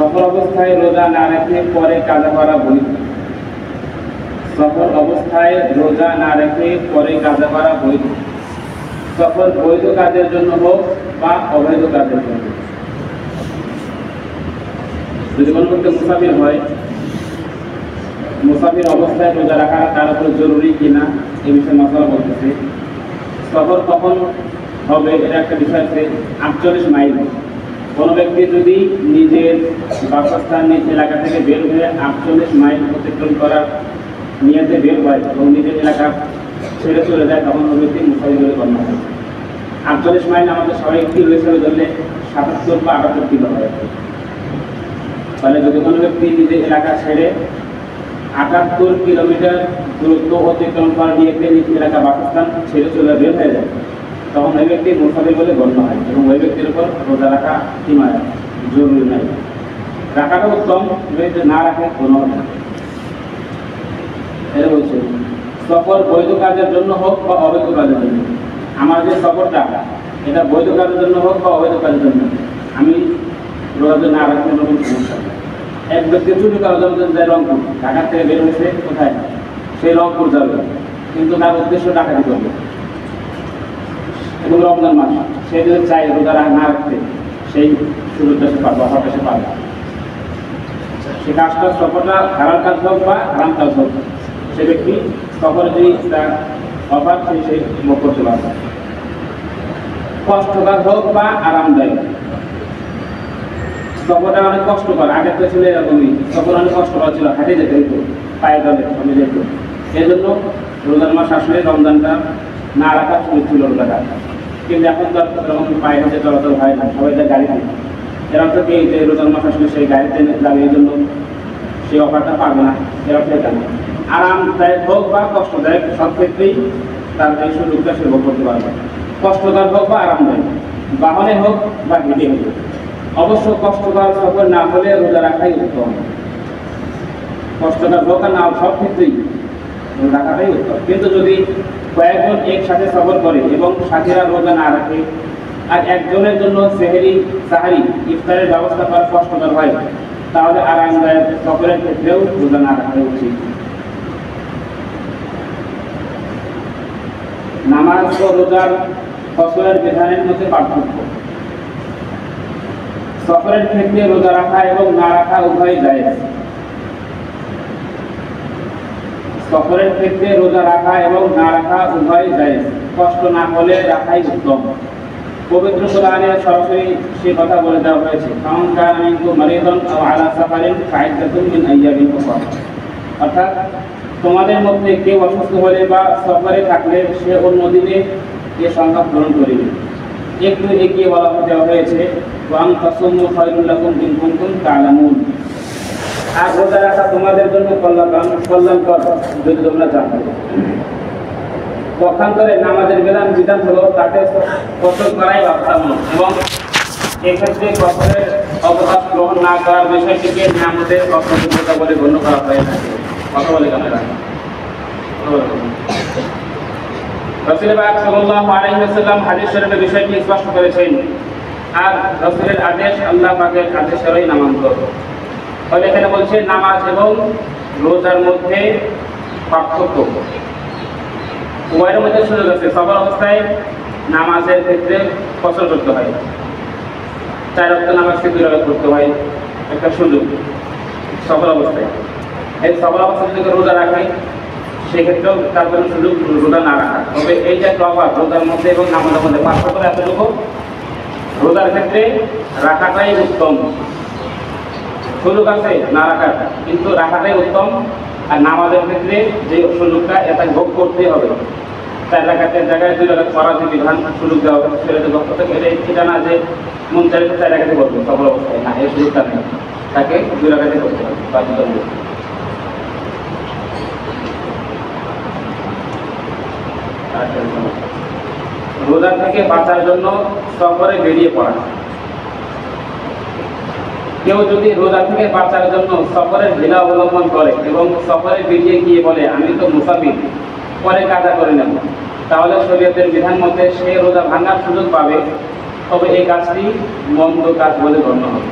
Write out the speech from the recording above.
সফর অবস্থায় রোজা না রেখে পরে কাজা করা বৈধ। সফর অবস্থায় রোজা না রেখে পরে কাজা করা বৈধ। সফর বৈধ কাজের জন্য হোক বা অবৈধ কাজের জন্য। যদি কোনো ব্যক্তি মুসাফির হয়, মুসাফির অবস্থায় রোজা রাখা তার উপর জরুরি কিনা এই বিষয়ে মশলা বলতেছে। সফর কখন হবে এটা একটা বিষয় আছে। 48 মাইল। কোনো ব্যক্তি যদি নিজের বাসস্থান নিজ এলাকা থেকে বের হয়ে 48 মাইল অতিক্রম করার নিয়তে বের হয় এবং নিজের এলাকা ছেড়ে চলে যায়, তখন ওই ব্যক্তি মুসাফির বলে গণ্য হয়। 48 মাইল আমাদের সবাই কিলো হিসেবে ধরলে 77 বা 78 কিলো হয়। তাহলে যদি কোনো ব্যক্তি নিজের এলাকা ছেড়ে 78 কিলোমিটার দূরত্ব অতিক্রম করার নিয়তে নিজ এলাকা বাসস্থান ছেড়ে চলে বের হয়ে যায়, তখন ওই ব্যক্তি মুসাফির বলে গণ্য হয় এবং ওই ব্যক্তির উপর রোজা রাখা সীমা জরুরি নাই। রাখাটা উত্তম, না রাখে কোনো এটা বলছে। সফর বৈধ কাজের জন্য হোক বা অবৈধ কাজের জন্য। আমার যে সফরটা এটা বৈধ কাজের জন্য হোক বা অবৈধ কাজের জন্য, আমি রোজা না রাখলে কোনো সমস্যা নেই। এক ব্যক্তি চুরি করার জন্য যায় রংপুর, ঢাকা থেকে বের হয়েছে কোথায়, সেই রংপুর যাবে, কিন্তু তার উদ্দেশ্য ডাকাতি করবে এবং রমজান মাস, সে যদি চাই রোজা না রাখতে, সেই সুযোগটা সে পাবে, অফারটা সে পাবে। সে কাজটা সফরটা হারাম কাজ হোক বা হারাম কাজ হোক, সে ব্যক্তি সফরে যদি তার অফার সেই ভোগ করতে পারবে। কষ্টকর হোক বা আরামদায়ক। সফরটা অনেক কষ্টকর, আগের তো ছিল এরকমই, সফর অনেক কষ্টকর ছিল, হাঁটে যেতে হইতো, পায়ে দলে কমে যেত। এই জন্য রোজার মাস আসলে রমজানটা না রাখা শুরু ছিল রোজাটা। কিন্তু এখন তো এরকম পায়ে হাতে চলাচল হয় না, সবাই যায় গাড়িতে। এর অর্থ কি যে রোজার মাস আসলে সেই গাড়িতে যাবে, এই জন্য সেই অফারটা পাবে না। এর অর্থ এটা আরামদায়ক হোক বা কষ্টদায়ক, সব ক্ষেত্রেই তার এই সুযোগটা সে ভোগ করতে পারবে। কষ্টকর হোক বা আরামদায়ক, বাহনে হোক বা হেঁটে হোক। অবশ্য কষ্টকর সফর না হলে রোজা রাখাই উত্তম। কষ্টকর হোক আর না, সব ক্ষেত্রেই রাখাটাই উত্তম। কিন্তু যদি কয়েকজন একসাথে সফর করে এবং সাথীরা রোজা না রাখে আর একজনের জন্য সাহারি ইফতারের ব্যবস্থা করা কষ্টকর হয়, তাহলে আরামদায়ক সফরের ক্ষেত্রেও রোজা না রাখা উচিত। নামাজ ও রোজার ফসলের বিধানের মধ্যে পার্থক্য। সফরের ক্ষেত্রে রোজা রাখা এবং না রাখা উভয় জায়েজ। সফরের ক্ষেত্রে রোজা রাখা এবং না রাখা উভয় জায়েজ, কষ্ট না হলে রাখাই উত্তম। পবিত্র কোরআনে সরাসরি সে কথা বলে দেওয়া হয়েছে, ফামান কানা মিনকুম মারিদান আও আলা সাফারিন ফাইদ্দাতুম মিন আইয়ামিন উখরা। অর্থাৎ তোমাদের মধ্যে কেউ অসুস্থ হলে বা সফরে থাকলে সে অন্য দিনে এ সংখ্যা পূরণ করিবে। একটু এগিয়ে বলা দেওয়া হয়েছে, ওয়ান তাসুমু খায়রুল লাকুম ইন কুনতুম তা'লামুন। আর রোজা রাখা তোমাদের জন্য কল্যাণকর যদি তোমরা জানো। পক্ষান্তরে নামাজের বিধান হলো তাকে কসর করাই বাধ্যতামূলক এবং এক্ষেত্রে কসরের অবকাশ গ্রহণ না করার বিষয়টিকে নিয়ামতের অপ্রতিযোগিতা বলে গণ্য করা হয়ে থাকে। কথা বলে কেন রাসূল পাক সাল্লাল্লাহু আলাইহি ওয়াসাল্লাম হাদিস শরীফে বিষয়টি স্পষ্ট করেছেন। আর রাসূলের আদেশ আল্লাহ পাকের আদেশেরই নামান্তর। তাহলে এখানে বলছে নামাজ এবং রোজার মধ্যে পার্থক্য। উভয়ের মধ্যে সুযোগ আছে। সফর অবস্থায় নামাজের ক্ষেত্রে কসর করতে হয়, 4 ওয়াক্ত নামাজকে 2 রাকাত করতে হয়, একটা সুযোগ সফর অবস্থায়। এই সফর অবস্থায় যদি রোজা রাখে সেক্ষেত্রেও তার কোনো সুযোগ রোজা না রাখা। তবে এই যে প্রভাব রোজার মধ্যে এবং নামাজের মধ্যে পার্থক্য এতটুকু, রোজার ক্ষেত্রে রাখাটাই উত্তম। সুযোগ আছে না রাখার, কিন্তু রাখাটাই উত্তম। আর নামাজের ক্ষেত্রে যে সুযোগটা এটা ভোগ করতেই হবে। 4 রাকাতের জায়গায় 2 রাকাত করার যে বিধান সুযোগ দেওয়া হবে সেটা ভোগ করতে গেলে এটা না যে মন চাইলে 4 রাকাতে করবে সফল অবস্থায়, না, এই সুযোগটা নেই, তাকে 2 রাকাতে করতে হবে বাধ্যতামূলক। রোজা থেকে বাঁচার জন্য সফরে বেরিয়ে পড়া। কেউ যদি রোজা থেকে বাঁচার জন্য সফরের ঢিলা অবলম্বন করে এবং সফরে বেরিয়ে গিয়ে বলে আমি তো মুসাফির, পরে কাজা করে নেব, তাহলে শরীয়তের বিধান মতে সে রোজা ভাঙার সুযোগ পাবে, তবে এই কাজটি মন্দ কাজ বলে গণ্য হবে।